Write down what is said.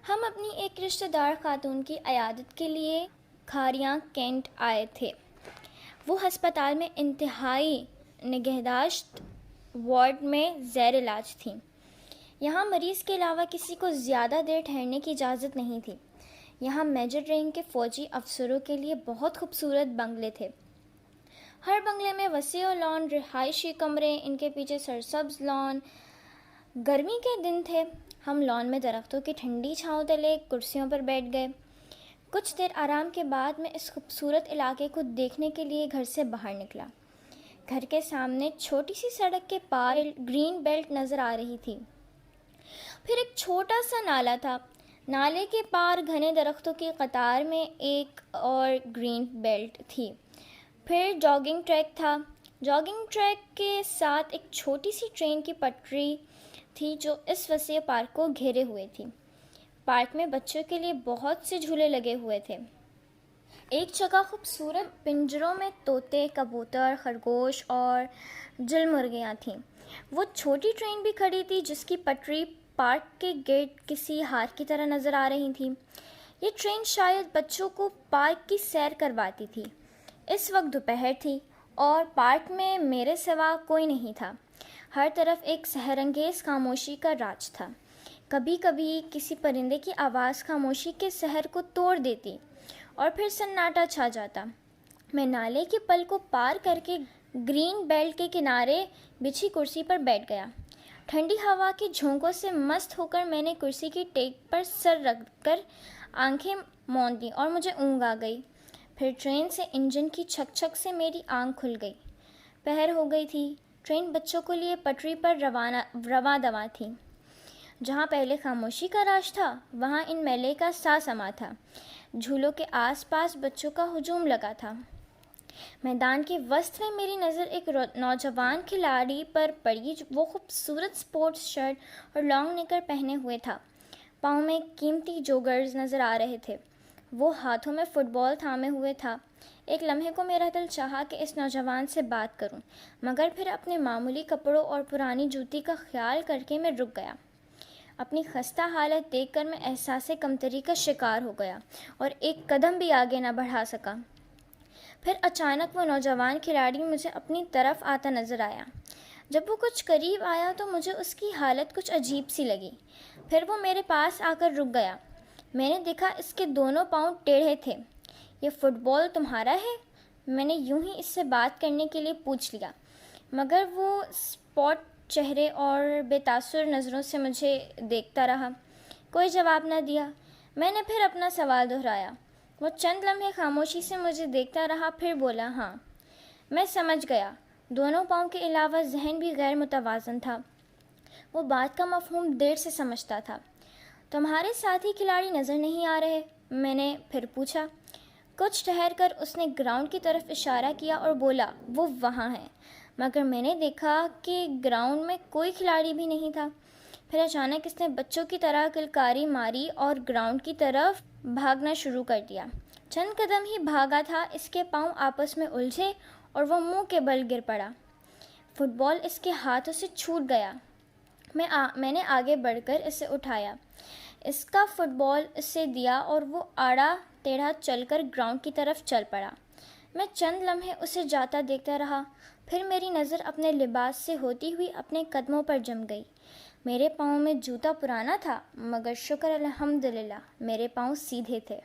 ہم اپنی ایک رشتہ دار خاتون کی عیادت کے لیے کھاریاں کینٹ آئے تھے۔ وہ ہسپتال میں انتہائی نگہداشت وارڈ میں زیر علاج تھیں۔ یہاں مریض کے علاوہ کسی کو زیادہ دیر ٹھہرنے کی اجازت نہیں تھی۔ یہاں میجر رینک کے فوجی افسروں کے لیے بہت خوبصورت بنگلے تھے۔ ہر بنگلے میں وسیع لان، رہائشی کمرے، ان کے پیچھے سرسبز لان۔ گرمی کے دن تھے۔ ہم لان میں درختوں کی ٹھنڈی چھاؤں تلے کرسیوں پر بیٹھ گئے۔ کچھ دیر آرام کے بعد میں اس خوبصورت علاقے کو دیکھنے کے لیے گھر سے باہر نکلا۔ گھر کے سامنے چھوٹی سی سڑک کے پار گرین بیلٹ نظر آ رہی تھی۔ پھر ایک چھوٹا سا نالا تھا۔ نالے کے پار گھنے درختوں کی قطار میں ایک اور گرین بیلٹ تھی۔ پھر جاگنگ ٹریک تھا۔ جاگنگ ٹریک کے ساتھ ایک چھوٹی سی ٹرین کی پٹری تھی جو اس وسیع پارک کو گھیرے ہوئے تھی۔ پارک میں بچوں کے لیے بہت سے جھولے لگے ہوئے تھے۔ ایک جگہ خوبصورت پنجروں میں طوطے، کبوتر، خرگوش اور جل مرغیاں تھیں۔ وہ چھوٹی ٹرین بھی کھڑی تھی جس کی پٹری پارک کے گرد کسی ہار کی طرح نظر آ رہی تھی۔ یہ ٹرین شاید بچوں کو پارک کی سیر کرواتی تھی۔ اس وقت دوپہر تھی اور پارک میں میرے سوا کوئی نہیں تھا۔ ہر طرف ایک سحر انگیز خاموشی کا راج تھا۔ کبھی کبھی کسی پرندے کی آواز خاموشی کے سحر کو توڑ دیتی اور پھر سناٹا چھا جاتا۔ میں نالے کے پل کو پار کر کے گرین بیلٹ کے کنارے بچھی کرسی پر بیٹھ گیا۔ ٹھنڈی ہوا کے جھونکوں سے مست ہو کر میں نے کرسی کی ٹیک پر سر رکھ کر آنکھیں موند دیں اور مجھے اونگ آ گئی۔ پھر ٹرین سے انجن کی چھک چھک سے میری آنکھ کھل گئی۔ پہر ہو گئی تھی۔ ٹرین بچوں کے لیے پٹری پر رواں دواں تھی۔ جہاں پہلے خاموشی کا راج تھا وہاں ان میلے کا سا سما تھا۔ جھولوں کے آس پاس بچوں کا ہجوم لگا تھا۔ میدان کے وسط میں میری نظر ایک نوجوان کھلاڑی پر پڑی۔ وہ خوبصورت سپورٹس شرٹ اور لانگ نکر پہنے ہوئے تھا۔ پاؤں میں قیمتی جوگرز نظر آ رہے تھے۔ وہ ہاتھوں میں فٹ بال تھامے ہوئے تھا۔ ایک لمحے کو میرا دل چاہا کہ اس نوجوان سے بات کروں، مگر پھر اپنے معمولی کپڑوں اور پرانی جوتی کا خیال کر کے میں رک گیا۔ اپنی خستہ حالت دیکھ کر میں احساس کمتری کا شکار ہو گیا اور ایک قدم بھی آگے نہ بڑھا سکا۔ پھر اچانک وہ نوجوان کھلاڑی مجھے اپنی طرف آتا نظر آیا۔ جب وہ کچھ قریب آیا تو مجھے اس کی حالت کچھ عجیب سی لگی۔ پھر وہ میرے پاس آ کر رک گیا۔ میں نے دیکھا اس کے دونوں پاؤں ٹیڑھے تھے۔ یہ فٹ بال تمہارا ہے؟ میں نے یوں ہی اس سے بات کرنے کے لیے پوچھ لیا، مگر وہ اسپاٹ چہرے اور بے تاثر نظروں سے مجھے دیکھتا رہا۔ کوئی جواب نہ دیا۔ میں نے پھر اپنا سوال دہرایا۔ وہ چند لمحے خاموشی سے مجھے دیکھتا رہا، پھر بولا، ہاں۔ میں سمجھ گیا۔ دونوں پاؤں کے علاوہ ذہن بھی غیر متوازن تھا۔ وہ بات کا مفہوم دیر سے سمجھتا تھا۔ تمہارے ساتھی کھلاڑی نظر نہیں آ رہے؟ میں نے پھر پوچھا۔ کچھ ٹھہر کر اس نے گراؤنڈ کی طرف اشارہ کیا اور بولا، وہ وہاں ہے، مگر میں نے دیکھا کہ گراؤنڈ میں کوئی کھلاڑی بھی نہیں تھا۔ پھر اچانک اس نے بچوں کی طرح کلکاری ماری اور گراؤنڈ کی طرف بھاگنا شروع کر دیا۔ چند قدم ہی بھاگا تھا، اس کے پاؤں آپس میں الجھے اور وہ منہ کے بل گر پڑا۔ فٹ بال اس کے ہاتھوں سے چھوٹ گیا۔ میں نے آگے بڑھ کر اسے اٹھایا، اس کا فٹ بال اسے دیا اور وہ آڑا ٹیڑھا چل کر گراؤنڈ کی طرف چل پڑا۔ میں چند لمحے اسے جاتا دیکھتا رہا، پھر میری نظر اپنے لباس سے ہوتی ہوئی اپنے قدموں پر جم گئی۔ میرے پاؤں میں جوتا پرانا تھا، مگر شکر الحمدللہ میرے پاؤں سیدھے تھے۔